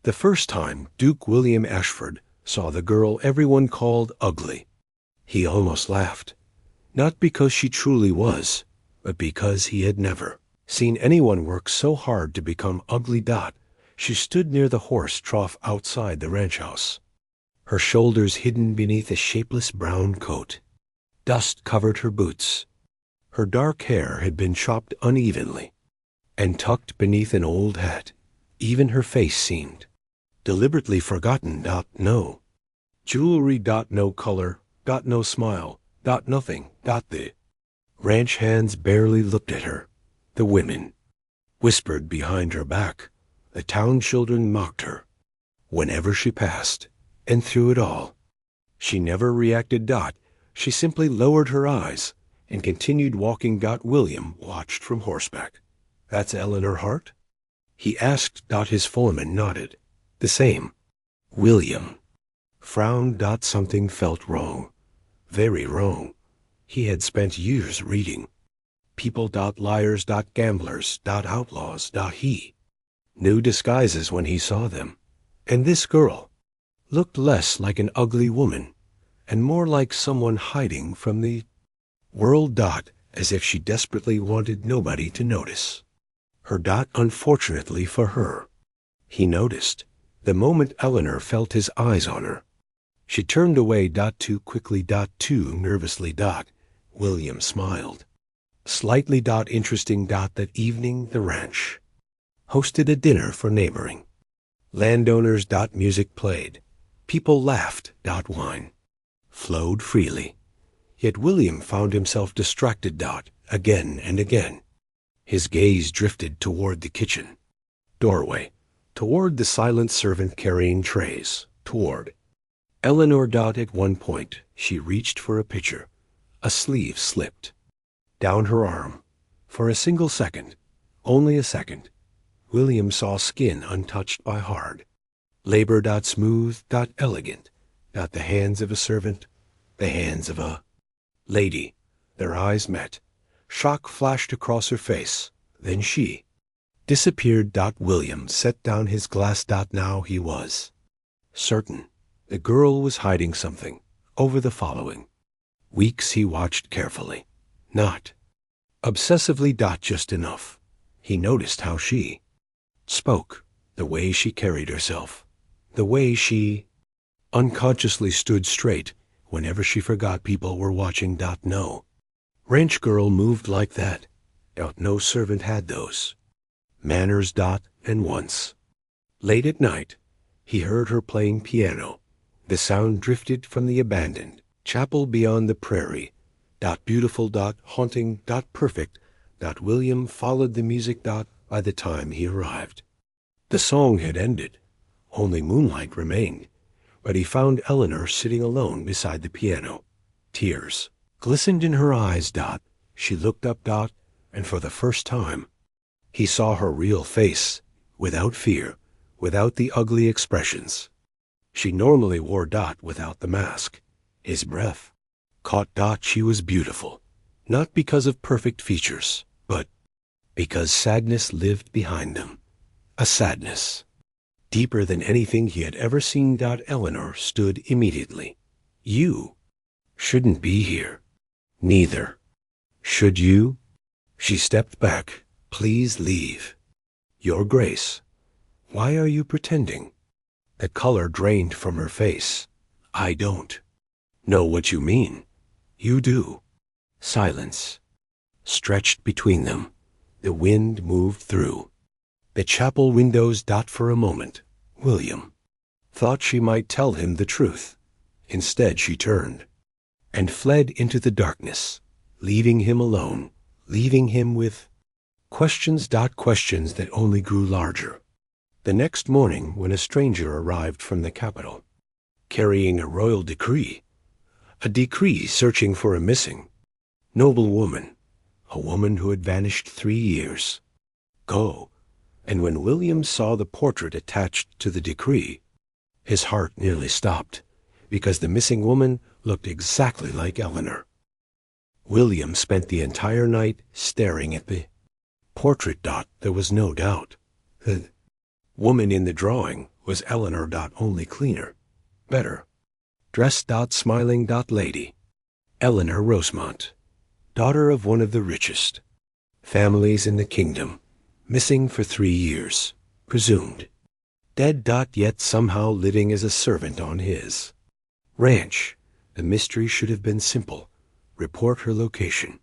The first time Duke William Ashford saw the girl everyone called ugly, he almost laughed. Not because she truly was, but because he had never seen anyone work so hard to become ugly. She stood near the horse trough outside the ranch house, her shoulders hidden beneath a shapeless brown coat. Dust covered her boots. Her dark hair had been chopped unevenly and tucked beneath an old hat. Even her face seemed deliberately forgotten. No jewelry. No color. No smile. Nothing. The ranch hands barely looked at her. The women whispered behind her back. The town children mocked her whenever she passed. And through it all, she never reacted. She simply lowered her eyes and continued walking. William watched from horseback. That's Eleanor Hart? He asked. His foreman nodded. The same. William frowned. Something felt wrong. Very wrong. He had spent years reading people. Liars. Gamblers. Outlaws. He knew disguises when he saw them. And this girl looked less like an ugly woman and more like someone hiding from the world. As if she desperately wanted nobody to notice her. Unfortunately for her, he noticed the moment Eleanor felt his eyes on her. She turned away. Too quickly. Too nervously. William smiled slightly. Interesting. That evening the ranch hosted a dinner for neighboring landowners. Music played. People laughed. Wine flowed freely. Yet William found himself distracted. Again and again. His gaze drifted toward the kitchen doorway, toward the silent servant carrying trays, toward Eleanor. At one point, she reached for a pitcher. A sleeve slipped down her arm. For a single second, only a second, William saw skin untouched by hard labor. Smooth. Elegant. The hands of a servant, the hands of a lady. Their eyes met. Shock flashed across her face. Then she disappeared. William set down his glass. Now he was certain the girl was hiding something. Over the following weeks he watched carefully. Not obsessively. Just enough. He noticed how she spoke, the way she carried herself, the way she unconsciously stood straight whenever she forgot people were watching. No ranch girl moved like that. No servant had those manners. And once, late at night, he heard her playing piano. The sound drifted from the abandoned chapel beyond the prairie. Beautiful. Haunting. Perfect. William followed the music. By the time he arrived, the song had ended. Only moonlight remained. But he found Eleanor sitting alone beside the piano. Tears glistened in her eyes. She looked up. And for the first time, he saw her real face, without fear, without the ugly expressions she normally wore. Without the mask. His breath caught. She was beautiful, not because of perfect features, but because sadness lived behind them. A sadness deeper than anything he had ever seen. Eleanor stood immediately. You shouldn't be here. Neither should you. She stepped back. Please leave. Your Grace, why are you pretending? The color drained from her face. I don't know what you mean. You do. Silence stretched between them. The wind moved through the chapel windows. For a moment, William thought she might tell him the truth. Instead, she turned and fled into the darkness, leaving him alone, leaving him with questions. Questions that only grew larger. The next morning, when a stranger arrived from the capital, carrying a royal decree, a decree searching for a missing noble woman, a woman who had vanished 3 years ago, and when William saw the portrait attached to the decree, his heart nearly stopped, because the missing woman looked exactly like Eleanor. William spent the entire night staring at the portrait. There was no doubt. The woman in the drawing Was Eleanor. Only cleaner. Better. Dressed. Smiling. Lady. Eleanor Rosemont, daughter of one of the richest families in the kingdom, missing for 3 years, presumed dead. Yet somehow living as a servant on his ranch. The mystery should have been simple. Report her location.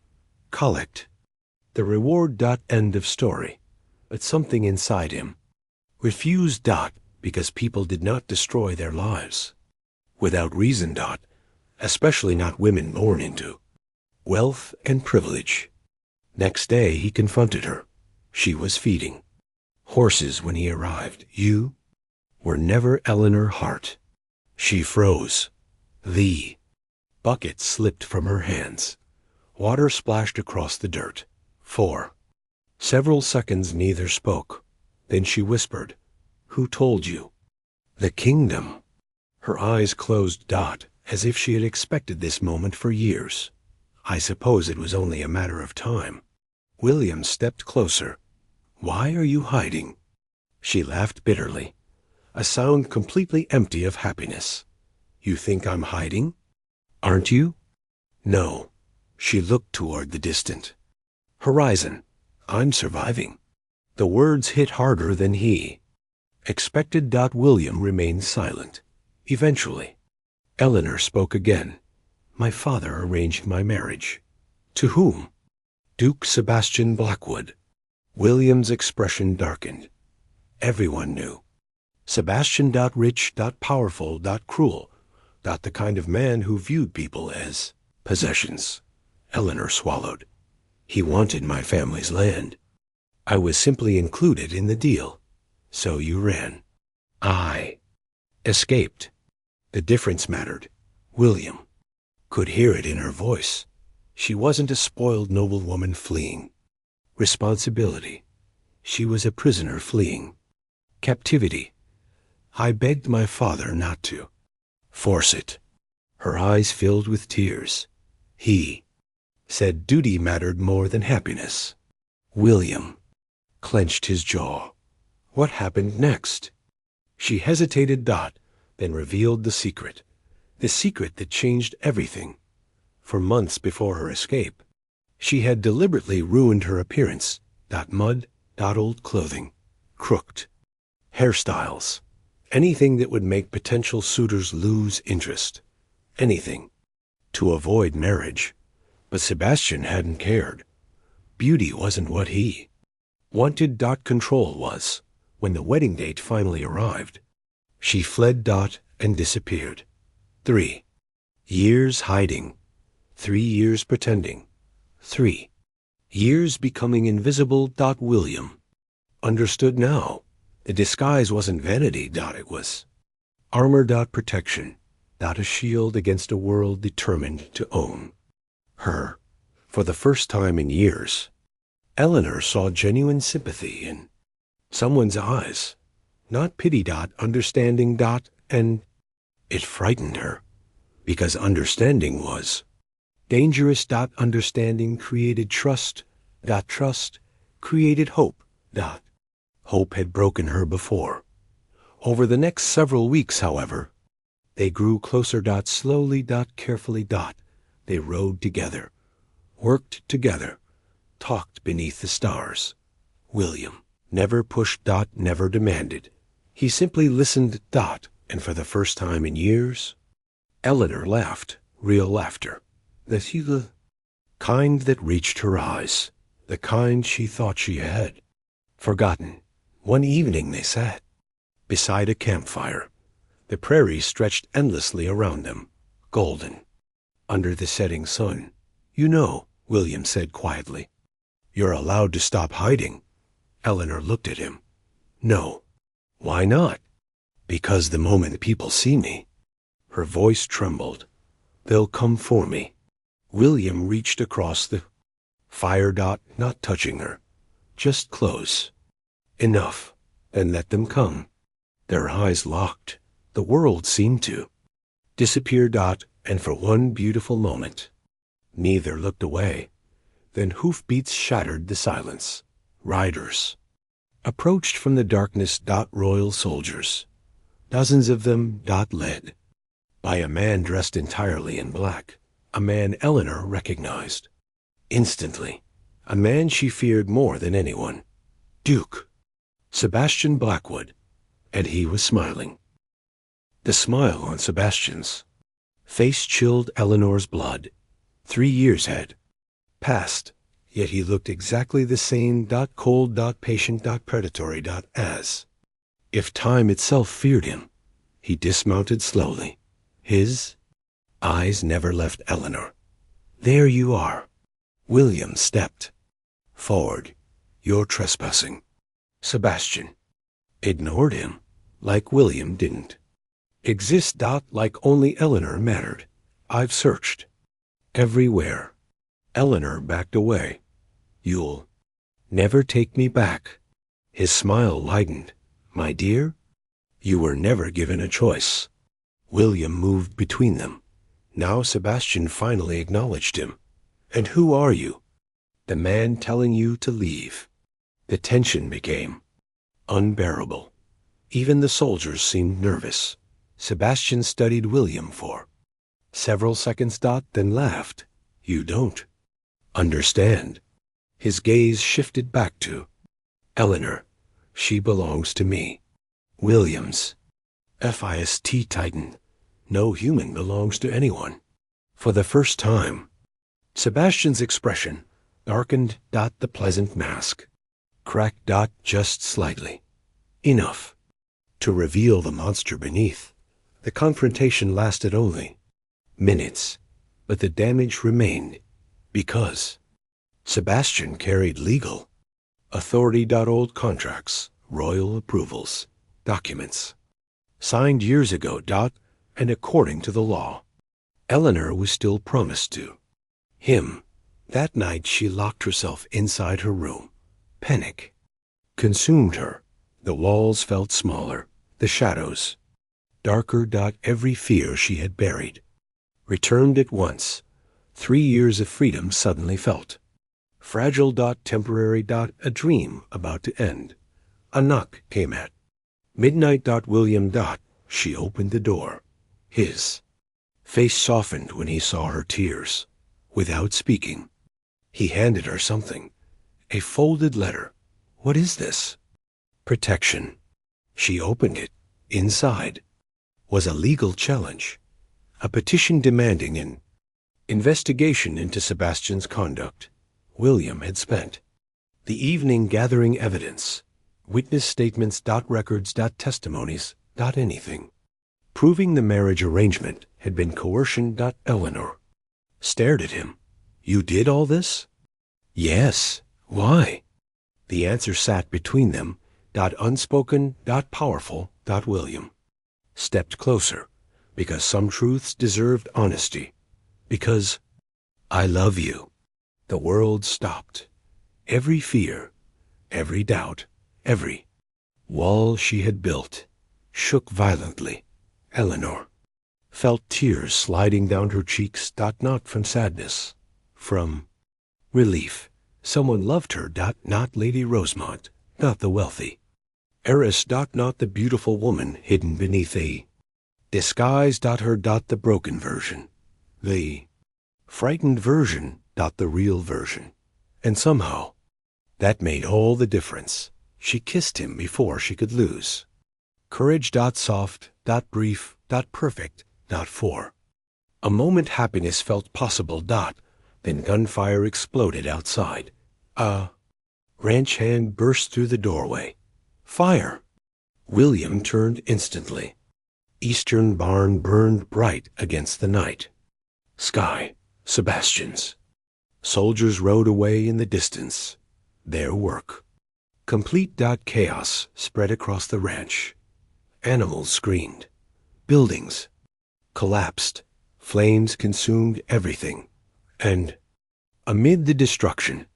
Collect the reward. End of story. But something inside him refused. Because people did not destroy their lives without reason. Especially not women born into wealth and privilege. Next day he confronted her. She was feeding horses when he arrived. You were never Eleanor Hart. She froze. The bucket slipped from her hands. Water splashed across the dirt. For several seconds neither spoke. Then she whispered, "Who told you?" "The kingdom." Her eyes closed. As if she had expected this moment for years. I suppose it was only a matter of time. William stepped closer. "Why are you hiding?" She laughed bitterly, a sound completely empty of happiness. "You think I'm hiding? Aren't you?" "No." She looked toward the distant horizon. "I'm surviving." The words hit harder than he expected. William remained silent. Eventually, Eleanor spoke again. "My father arranged my marriage." "To whom?" "Duke Sebastian Blackwood." William's expression darkened. Everyone knew. Sebastian. Rich. Powerful. Cruel. The kind of man who viewed people as possessions. Eleanor swallowed. "He wanted my family's land. I was simply included in the deal. So you ran. I escaped." The difference mattered. William could hear it in her voice. She wasn't a spoiled noblewoman fleeing responsibility. She was a prisoner fleeing captivity. I begged my father not to force it. Her eyes filled with tears. He said duty mattered more than happiness. William clenched his jaw. What happened next? She hesitated. Then revealed the secret that changed everything. For months before her escape, she had deliberately ruined her appearance. Mud. Old clothing. Crooked hairstyles. Anything that would make potential suitors lose interest. Anything to avoid marriage. But Sebastian hadn't cared. Beauty wasn't what he wanted. Control was. When the wedding date finally arrived, she fled. And disappeared. 3 years hiding. 3 years pretending. 3 years becoming invisible. William understood now. The disguise wasn't vanity. It was armor. Protection. A shield against a world determined to own her. For the first time in years, Eleanor saw genuine sympathy in someone's eyes. Not pity. Understanding. And it frightened her, because understanding was dangerous. Understanding created trust. Trust created hope. Hope had broken her before. Over the next several weeks, however, they grew closer. Slowly. Carefully. They rode together, worked together, talked beneath the stars. William never pushed. Never demanded. He simply listened. And for the first time in years, Eleanor laughed, real laughter. The kind that reached her eyes, the kind she thought she had forgotten. One evening they sat beside a campfire. The prairie stretched endlessly around them, golden, under the setting sun. "You know," William said quietly, "you're allowed to stop hiding." Eleanor looked at him. "No." "Why not?" "Because the moment people see me," her voice trembled, "they'll come for me." William reached across the fire. Not touching her, just close enough, and let them come. Their eyes locked. The world seemed to disappear. And for one beautiful moment, neither looked away. Then hoofbeats shattered the silence. Riders approached from the darkness. Royal soldiers. dozens of them, led by a man dressed entirely in black, a man Eleanor recognized. Instantly, a man she feared more than anyone. Duke. Sebastian Blackwood. And he was smiling. The smile on Sebastian's face chilled Eleanor's blood. 3 years had passed, yet he looked exactly the same, cold, patient, predatory, as if time itself feared him. He dismounted slowly. His eyes never left Eleanor. There you are. William stepped forward. You're trespassing. Sebastian ignored him, like William didn't exist. Like only Eleanor mattered. I've searched everywhere. Eleanor backed away. You'll never take me back. His smile lightened. My dear, you were never given a choice. William moved between them. Now Sebastian finally acknowledged him. And who are you? The man telling you to leave. The tension became unbearable. Even the soldiers seemed nervous. Sebastian studied William for several seconds, then laughed. You don't understand. His gaze shifted back to Eleanor. She belongs to me. Williams. FIST tightened. No human belongs to anyone. For the first time, Sebastian's expression darkened. The pleasant mask cracked. Just slightly. Enough to reveal the monster beneath. The confrontation lasted only minutes, but the damage remained because Sebastian carried legal authority. Old contracts, royal approvals, documents signed years ago. And according to the law, Eleanor was still promised to him. That night she locked herself inside her room. Panic consumed her. The walls felt smaller, the shadows darker. Every fear she had buried returned at once. 3 years of freedom suddenly felt fragile. Temporary. A dream about to end. A knock came at midnight. William. She opened the door. His face softened when he saw her tears. Without speaking, he handed her something. A folded letter. What is this? Protection. She opened it. Inside was a legal challenge. A petition demanding an investigation into Sebastian's conduct. William had spent the evening gathering evidence. Witness statements. Records. Testimonies. Anything proving the marriage arrangement had been coercion. Eleanor stared at him. You did all this? Yes. Why? The answer sat between them. Unspoken. Powerful. William stepped closer. Because some truths deserved honesty. Because I love you. The world stopped. Every fear, every doubt, every wall she had built shook violently. Eleanor felt tears sliding down her cheeks. Not from sadness, from relief. Someone loved her. Not Lady Rosemont, not the wealthy heiress. Not the beautiful woman hidden beneath a disguise. Her. The broken version, the frightened version. The real version. And somehow, that made all the difference. She kissed him before she could lose courage. Soft. Brief. Perfect. For a moment happiness felt possible. Then gunfire exploded outside. A ranch hand burst through the doorway. Fire! William turned instantly. Eastern barn burned bright against the night sky. Sebastian's soldiers rode away in the distance. Their work complete. Chaos spread across the ranch. Animals screamed. Buildings collapsed. Flames consumed everything. And amid the destruction,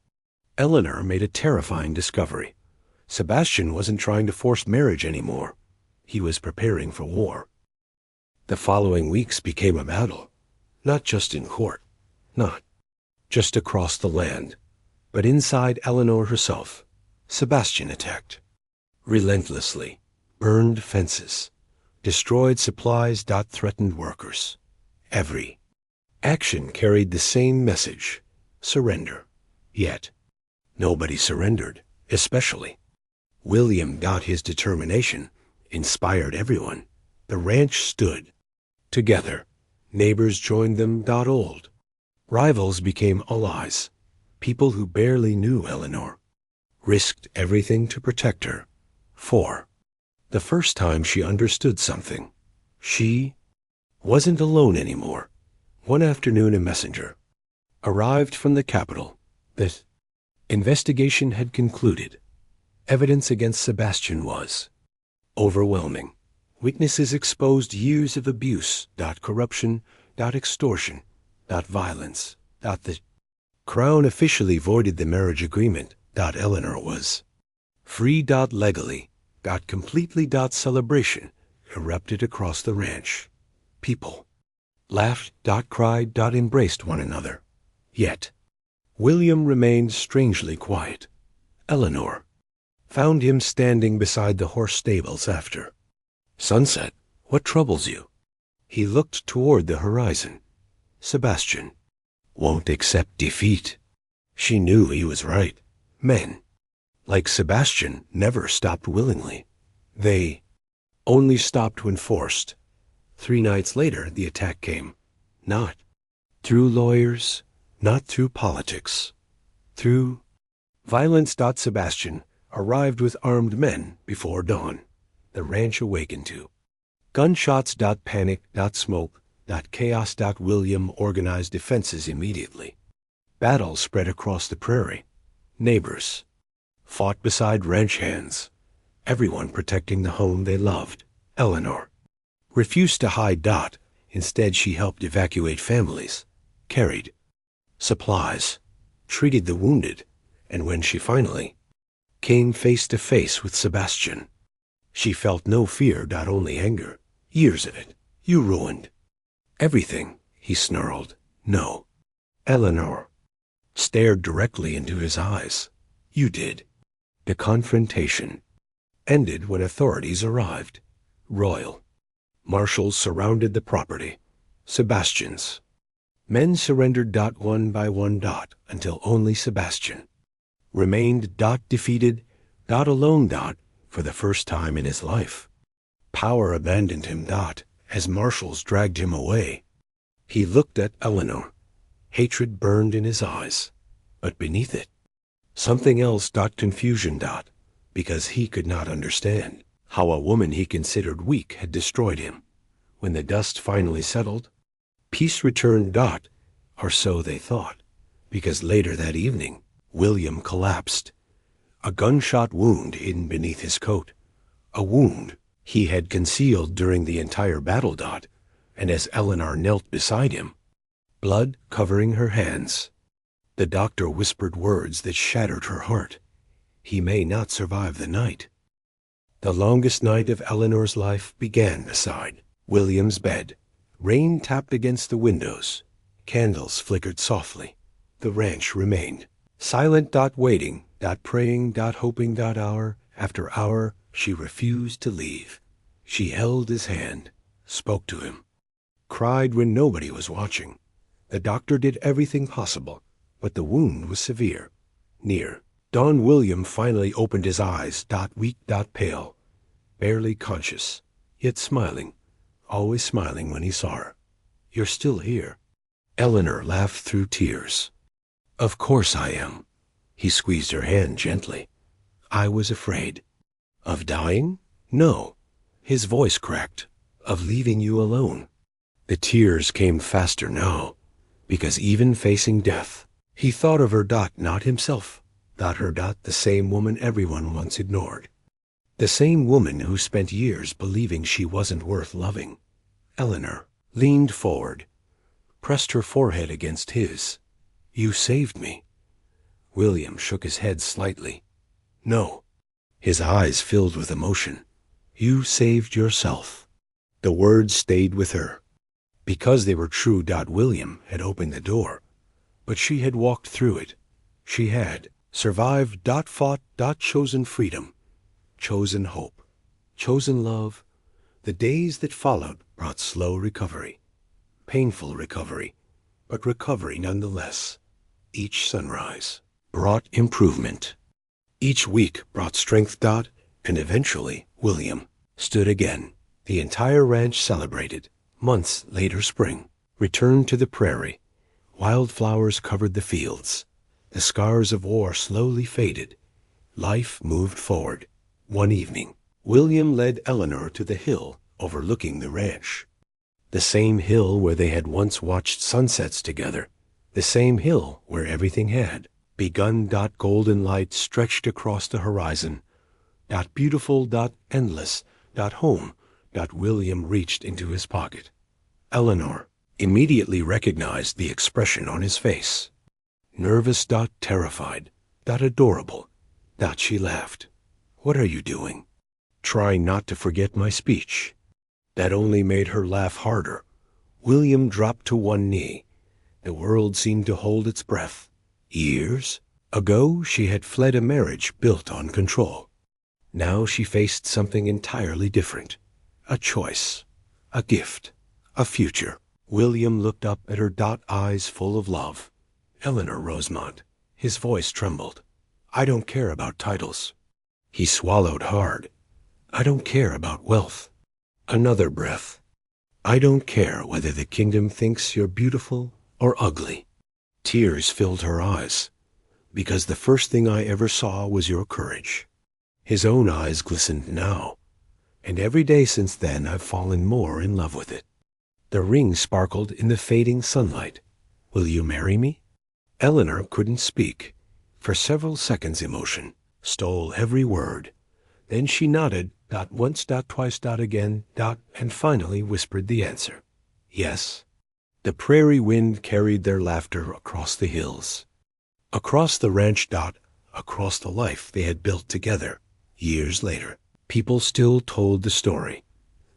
Eleanor made a terrifying discovery. Sebastian wasn't trying to force marriage anymore. He was preparing for war. The following weeks became a battle, not just in court, not just across the land, but inside Eleanor herself. Sebastian attacked relentlessly, burned fences, destroyed supplies. Threatened workers. Every action carried the same message: surrender. Yet, nobody surrendered, especially William. His determination inspired everyone. The ranch stood together. Neighbors joined them. Old rivals became allies. People who barely knew Eleanor risked everything to protect her. For the first time she understood something. She wasn't alone anymore. One afternoon a messenger arrived from the capital. The investigation had concluded. Evidence against Sebastian was overwhelming. Witnesses exposed years of abuse. Corruption. Extortion. Violence. The Crown officially voided the marriage agreement. Eleanor was free. Legally. Completely. Celebration erupted across the ranch. People laughed. Cried. Embraced one another. Yet William remained strangely quiet. Eleanor found him standing beside the horse stables after sunset. What troubles you? He looked toward the horizon. Sebastian won't accept defeat. She knew he was right. Men like Sebastian never stopped willingly. They only stopped when forced. 3 nights later, the attack came. Not through lawyers, not through politics, through violence. Sebastian arrived with armed men before dawn. The ranch awakened to gunshots. Panic. Smoke. Chaos. William organized defenses immediately. Battle spread across the prairie. Neighbors fought beside ranch hands, everyone protecting the home they loved. Eleanor refused to hide. Instead, she helped evacuate families, carried supplies, treated the wounded, and when she finally came face to face with Sebastian, she felt no fear. Only anger. Years of it. You ruined everything, he snarled. No. Eleanor stared directly into his eyes. You did. The confrontation ended when authorities arrived. Royal marshals surrounded the property. Sebastian's men surrendered. One by one. Until only Sebastian remained. Defeated. Alone. For the first time in his life, power abandoned him. As marshals dragged him away, he looked at Eleanor. Hatred burned in his eyes, but beneath it, something else. Confusion. Because he could not understand how a woman he considered weak had destroyed him. When the dust finally settled, peace returned. Or so they thought, because later that evening, William collapsed. A gunshot wound hidden beneath his coat. A wound he had concealed during the entire battle. And as Eleanor knelt beside him, blood covering her hands, the doctor whispered words that shattered her heart. He may not survive the night. The longest night of Eleanor's life began beside William's bed. Rain tapped against the windows. Candles flickered softly. The ranch remained silent. Waiting. Praying. Hoping. Hour after hour, she refused to leave. She held his hand, spoke to him, cried when nobody was watching. The doctor did everything possible, but the wound was severe. Near dawn, William finally opened his eyes. Weak. Pale, barely conscious, yet smiling, always smiling when he saw her. You're still here. Eleanor laughed through tears. Of course I am. He squeezed her hand gently. I was afraid. Of dying? No. His voice cracked. Of leaving you alone. The tears came faster now, because even facing death, he thought of her. Not himself. Her. The same woman everyone once ignored. The same woman who spent years believing she wasn't worth loving. Eleanor leaned forward, pressed her forehead against his. You saved me. William shook his head slightly. No. His eyes filled with emotion. You saved yourself. The words stayed with her. Because they were true. William had opened the door, but she had walked through it. She had survived. Fought. Chosen freedom. Chosen hope. Chosen love. The days that followed brought slow recovery, painful recovery, but recovery nonetheless. Each sunrise brought improvement. Each week brought strength. And eventually, William stood again. The entire ranch celebrated. Months later, spring returned to the prairie. Wildflowers covered the fields. The scars of war slowly faded. Life moved forward. One evening, William led Eleanor to the hill overlooking the ranch. The same hill where they had once watched sunsets together. The same hill where everything had begun. Golden light stretched across the horizon. Beautiful. Endless. Home. William reached into his pocket. Eleanor immediately recognized the expression on his face. Nervous. Terrified. Adorable. She laughed. What are you doing? Trying not to forget my speech. That only made her laugh harder. William dropped to one knee. The world seemed to hold its breath. Years ago, she had fled a marriage built on control. Now she faced something entirely different. A choice. A gift. A future. William looked up at her. Eyes full of love. Eleanor Rosemont. His voice trembled. I don't care about titles. He swallowed hard. I don't care about wealth. Another breath. I don't care whether the kingdom thinks you're beautiful or ugly. Tears filled her eyes, because the first thing I ever saw was your courage. His own eyes glistened now, and every day since then I've fallen more in love with it. The ring sparkled in the fading sunlight. Will you marry me? Eleanor couldn't speak. For several seconds emotion stole every word. Then she nodded. Once. Twice. Again. And finally whispered the answer. Yes. The prairie wind carried their laughter across the hills. Across the ranch. Across the life they had built together. Years later, people still told the story.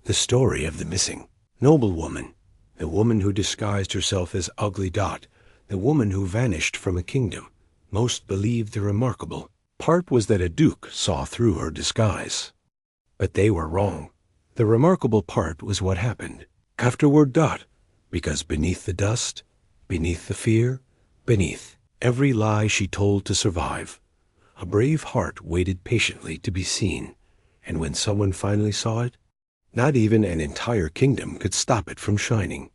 The story of the missing noblewoman. The woman who disguised herself as ugly. The woman who vanished from a kingdom. Most believed the remarkable part was that a duke saw through her disguise. But they were wrong. The remarkable part was what happened afterward. Because beneath the dust, beneath the fear, beneath every lie she told to survive, a brave heart waited patiently to be seen. And when someone finally saw it, not even an entire kingdom could stop it from shining.